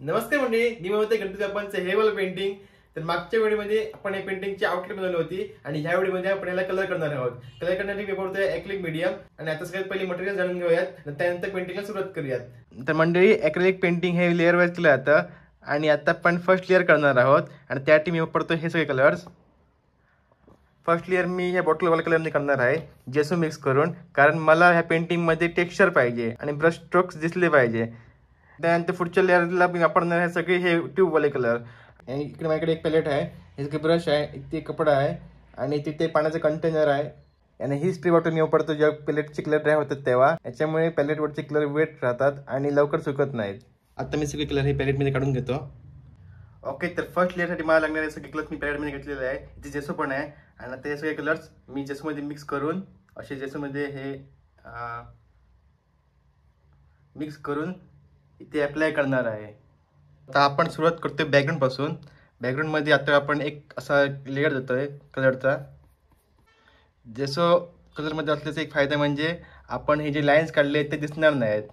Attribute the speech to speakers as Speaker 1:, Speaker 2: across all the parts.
Speaker 1: नमस्कार मंडळी, मी म्हणते गणपती बाप्पांचं हे वाला पेंटिंग. तर मागच्या व्हिडिओमध्ये आपण हे पेंटिंगची आउटलाईन बनवली होती आणि ह्या व्हिडिओमध्ये आपण याला कलर करणार आहोत. कलर करण्यासाठी पेपर होतोय ॲक्रिलिक मीडियम. आणि आता सगळ्यात पहिले मटेरियल जाणून घेऊयात, त्यानंतर पेंटिंगला सुरुवात करूयात. तर मंडळी, ॲक्रिलिक पेंटिंग हे लेअर वाईज केलं जातं आणि आता आपण फर्स्ट लेअर करणार आहोत आणि त्यासाठी मी वापरतो हे सगळे कलर्स. फर्स्ट लेअर मी ह्या बॉटलवाला कलरने करणार आहे, जेसो मिक्स करून, कारण मला ह्या पेंटिंगमध्ये टेक्स्चर पाहिजे आणि ब्रश स्ट्रोक्स दिसले पाहिजे. त्यानंतर पुढच्या लेअरला मी वापरणार आहे सगळे हे ट्यूबवाले कलर. आणि इकडे माझ्याकडे एक पॅलेट आहे, हे सगळे ब्रश आहे, इथे कपडा आहे आणि तिथे पाण्याचं कंटेनर आहे. आणि ही स्प्रे बॉटल मी वापरतो जेव्हा पॅलेटचे कलर ड्राय होतात तेव्हा. याच्यामुळे पॅलेटवरचे कलर वेट राहतात आणि लवकर सुकत नाहीत. आता मी सगळे कलर हे पॅलेटमध्ये काढून घेतो. ओके, तर फर्स्ट लेअरसाठी मला लागणारे सगळे कलर्स मी पॅलेटमध्ये घेतलेले आहे. इथे जेसो पण आहे आणि आता हे सगळे कलर्स मी जेसोमध्ये मिक्स करून असे जेसोमध्ये हे मिक्स करून इथे अप्लाय करणार आहे. आता आपण सुरुवात करतोय बॅकग्राऊंड पासून. बॅकग्राऊंड मध्ये आता आपण एक असा लेअर देतोय कलरचा. जसं कलर मध्ये असल्याचा एक फायदा म्हणजे आपण हे जे लाईन्स काढले ते दिसणार नाहीत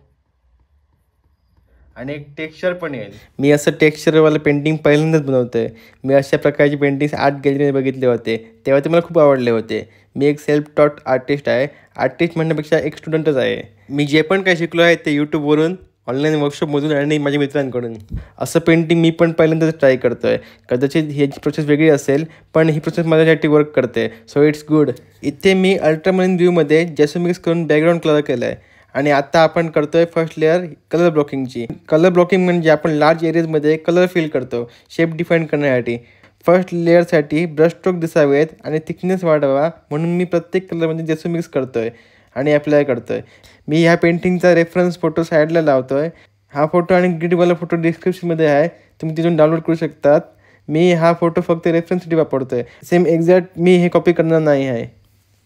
Speaker 1: आणि एक टेक्स्चर पण येईल. मी असं टेक्स्चरवालं पेंटिंग पहिल्यांदाच बनवतोय. मी अशा प्रकारचे पेंटिंग्स आर्ट गॅलरीमध्ये बघितले होते, तेव्हा ते मला खूप आवडले होते. मी एक सेल्फ टॉट आर्टिस्ट आहे. आर्टिस्ट म्हणण्यापेक्षा एक स्टुडंटच आहे. मी जे पण काही शिकलो आहे ते यूट्यूबवरून, ऑनलाईन वर्कशॉपमधून आणि माझ्या मित्रांकडून. असं पेंटिंग मी पण पहिल्यांदाच ट्राय करतोय. कदाचित ह्याची प्रोसेस वेगळी असेल, पण ही प्रोसेस माझ्यासाठी वर्क करते, सो इट्स गुड. इथे मी अल्ट्रामरीन व्ह्यूमध्ये जेसो मिक्स करून बॅकग्राऊंड कलर केलं आहे. आणि आता आपण करतोय फर्स्ट लेअर कलर ब्लॉकिंगची. कलर ब्लॉकिंग म्हणजे आपण लार्ज एरियाजमध्ये कलर फिल करतो शेप डिफाईन करण्यासाठी. फर्स्ट लेअरसाठी ब्रश स्ट्रोक दिसावेत आणि थिकनेस वाढवा म्हणून मी प्रत्येक कलरमध्ये जेसो मिक्स करतोय आणि अप्लाय करतोय. मी ह्या पेंटिंगचा रेफरन्स फोटो साईडला लावतोय. हा फोटो आणि ग्रीडवाला फोटो डिस्क्रिप्शनमध्ये आहे, तुम्ही तिथून डाउनलोड करू शकतात. मी हा फोटो फक्त रेफरन्ससाठी वापरतोय, सेम एक्झॅक्ट मी हे कॉपी करणार नाही आहे.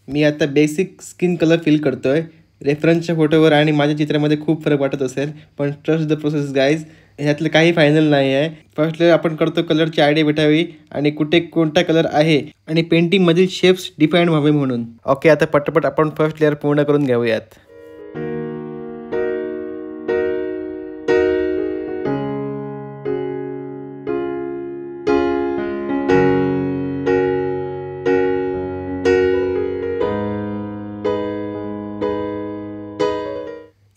Speaker 1: मी आता बेसिक स्किन कलर फिल करतोय. रेफरन्सच्या फोटोवर आणि माझ्या चित्रामध्ये खूप फरक वाटत असेल, पण ट्रस्ट द प्रोसेस गाईज, ह्यातलं काही फायनल नाही आहे. फर्स्ट लेअर आपण करतो कलरची आयडिया भेटावी आणि कुठे कोणता कलर आहे आणि पेंटिंगमधील शेप्स डिफाईन व्हावे म्हणून. ओके, आता पटपट आपण फर्स्ट लेअर पूर्ण करून घेऊयात.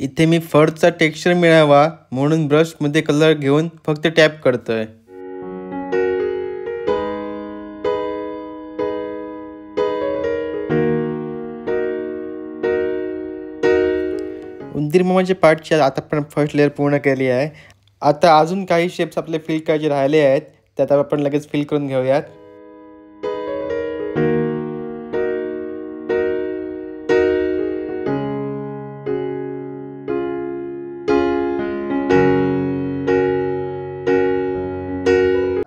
Speaker 1: इथे मी फरचा टेक्स्चर मिळावा म्हणून ब्रशमध्ये कलर घेऊन फक्त टॅप करतोय. उंदीर मामाच्या पार्टची आता आपण फर्स्ट लेअर पूर्ण केली आहे. आता अजून काही शेप्स आपले फिल करायचे राहिले आहेत, त्यात आपण लगेच फिल करून घेऊयात.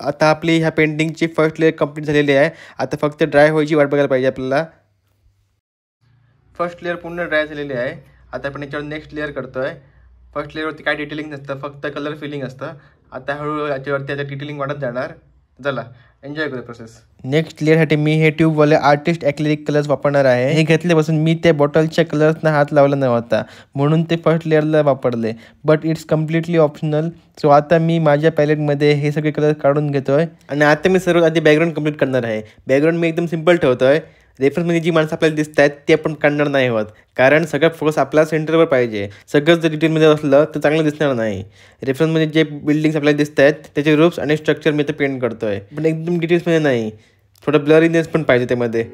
Speaker 1: आता आपली ह्या पेंटिंगची फर्स्ट लेअर कंप्लीट झालेली आहे. आता फक्त ड्राय व्हायची वाट बघायला पाहिजे आपल्याला. फर्स्ट लेअर पूर्ण ड्राय झालेली आहे. आता आपण याच्यावर नेक्स्ट लेअर करतोय. फर्स्ट लेअरवरती काय डिटेलिंग नसतं, फक्त कलर फिलिंग असतं. आता हळूहळू याच्यावरती आता डिटेलिंग वाढत जाणार. चला एन्जॉय करू प्रोसेस. नेक्स्ट लेअरसाठी मी हे ट्यूबवाले आर्टिस्ट ॲक्रिलिक कलर्स वापरणार आहे. हे घेतल्यापासून मी त्या बॉटलच्या कलर्सना हात लावला नव्हता म्हणून ते फर्स्ट लेअरला वापरले, but it's completely optional. So आता मी माझ्या पॅलेटमध्ये हे सगळे कलर काढून घेतोय आणि आता मी सर्वात आधी बॅकग्राऊंड कंप्लीट करणार आहे. बॅकग्राऊंड मी एकदम सिम्पल ठेवतोय. रेफरन्समध्ये जी माणसं आपल्याला दिसत आहेत ते आपण काढणार नाही आहोत, कारण सगळं फोकस आपल्या सेंटरवर पाहिजे. सगळंच जर डिटेलमध्ये असलं तर चांगलं दिसणार नाही. रेफरन्समध्ये जे बिल्डिंग्स आपल्याला दिसत आहेत त्याचे रूप्स आणि स्ट्रक्चर मी तर पेंट करतोय, पण एकदम डिटेल्समध्ये नाही. थोडा ब्लरीनेस पण पाहिजे त्यामध्ये.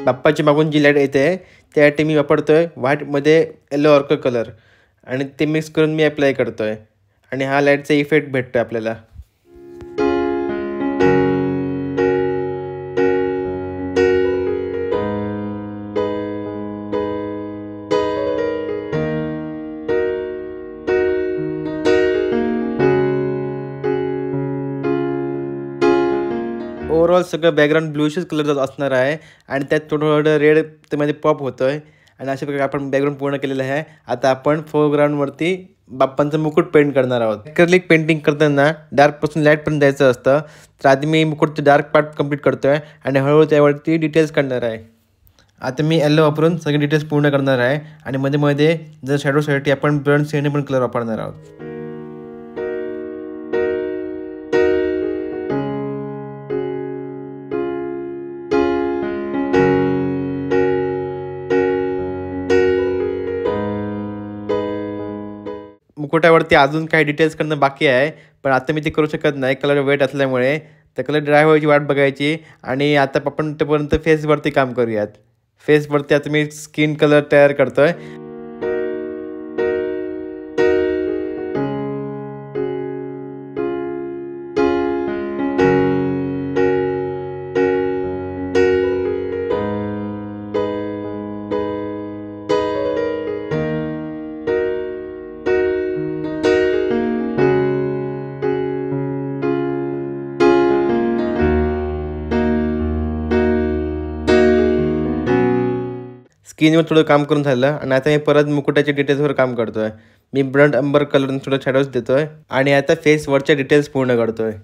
Speaker 1: बाप्पाची मागून जी लाईट येते त्यासाठी मी वापरतोय व्हाईटमध्ये येलो ऑर्कर कलर आणि ते मिक्स करून मी अप्लाय करतोय आणि हा लाईटचा इफेक्ट भेटतो आपल्याला. ओव्हरऑल सगळं बॅकग्राऊंड ब्लूशिश कलरचं असणार आहे आणि त्यात थोडं रेड त्यामध्ये पॉप होतो आहे आणि अशा प्रकारे आपण बॅकग्राऊंड पूर्ण केलेलं आहे. आता आपण फोरग्राऊंडवरती बाप्पांचा मुकुट पेंट करणार आहोत. ॲक्रेलिक पेंटिंग करताना डार्कपासून लाईटपर्यंत द्यायचं असतं. तर आधी मी मुकुटचं डार्क पार्ट कंप्लीट करतो आहे आणि हळूहळू त्यावरती डिटेल्स करणार आहे. आता मी येलो वापरून सगळे डिटेल्स पूर्ण करणार आहे आणि मध्ये मध्ये जर शॅडोसाठी आपण ब्रंट शेडने पण कलर वापरणार आहोत. मुकुटावरती अजून काही डिटेल्स करणं बाकी आहे, पण आता मी ते करू शकत नाही कलर वेट असल्यामुळे. तर कलर ड्राय व्हायची वाट बघायची आणि आता आपण तोपर्यंत फेसवरती काम करूयात. फेसवरती आता मी स्किन कलर तयार करतो आहे. स्किनवर थोडं काम करून झालं आणि आता मी परत मुकुटाच्या डिटेल्सवर काम करतो आहे. मी ब्रंट अंबर कलरनं थोडं शॅडोज देतो आहे आणि आता फेसवरच्या डिटेल्स पूर्ण करतो आहे.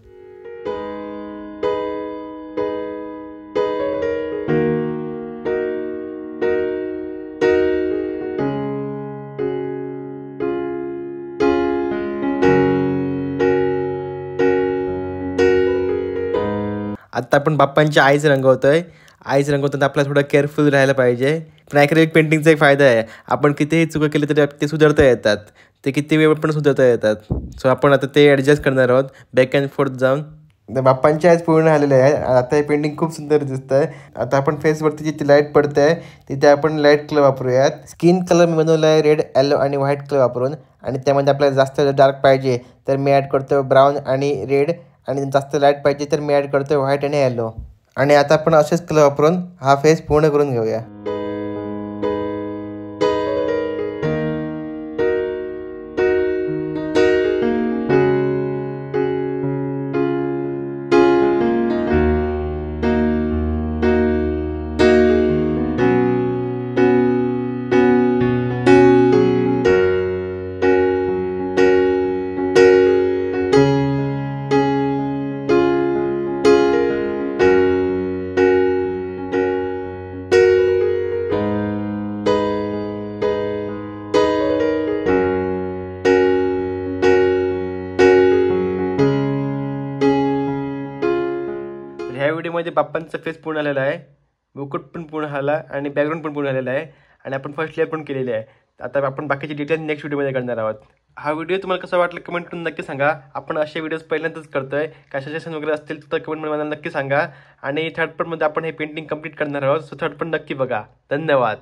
Speaker 1: आत्ता आपण बाप्पांच्या आईज रंगवतोय. आईज रंगवताना आपल्याला थोडं केअरफुल राहायला पाहिजे. पण ॲक्रेलिक पेंटिंगचा एक फायदा आहे, आपण कितीही चुका केली तरी ते सुधारता येतात. ते किती वेळ पण सुधारता येतात. सो आपण आता ते ॲडजस्ट करणार आहोत बॅक अँड फोर्थ जाऊन. बाप्पांची आईज पूर्ण झालेले आहे. आता हे पेंटिंग खूप सुंदर दिसत आहे. आता आपण फेसवरती जिथे लाईट पडते आहे तिथे आपण लाईट कलर वापरूयात. स्किन कलर मी बनवला आहे रेड, येलो आणि व्हाईट कलर वापरून आणि त्यामध्ये आपल्याला जास्त डार्क पाहिजे तर मी ॲड करतो ब्राऊन आणि रेड आणि जास्त लाईट पाहिजे तर मी ॲड करतो व्हाईट आणि येलो. आणि आता आपण असेच कलर वापरून हा फेस पूर्ण करून घेऊया. ह्या व्हिडिओमध्ये बाप्पांचा फेस पूर्ण आलेला आहे, मुकुट पण पूर्ण झाला आणि बॅकग्राऊंड पण पूर्ण झालेला आहे आणि आपण फर्स्ट लेअर पण केलेली आहे. आता आपण बाकीचे डिटेल्स नेक्स्ट व्हिडिओमध्ये करणार आहोत. हा व्हिडिओ तुम्हाला कसा वाटला कमेंट करून नक्की सांगा. आपण असे व्हिडिओज पहिल्यांदाच करतोय. काय सजेशन वगैरे असतील तर कमेंटमध्ये मला नक्की सांगा. आणि थर्ड पार्टमध्ये आपण हे पेंटिंग कंप्लीट करणार आहोत. सो थर्ड पार्ट नक्की बघा. धन्यवाद.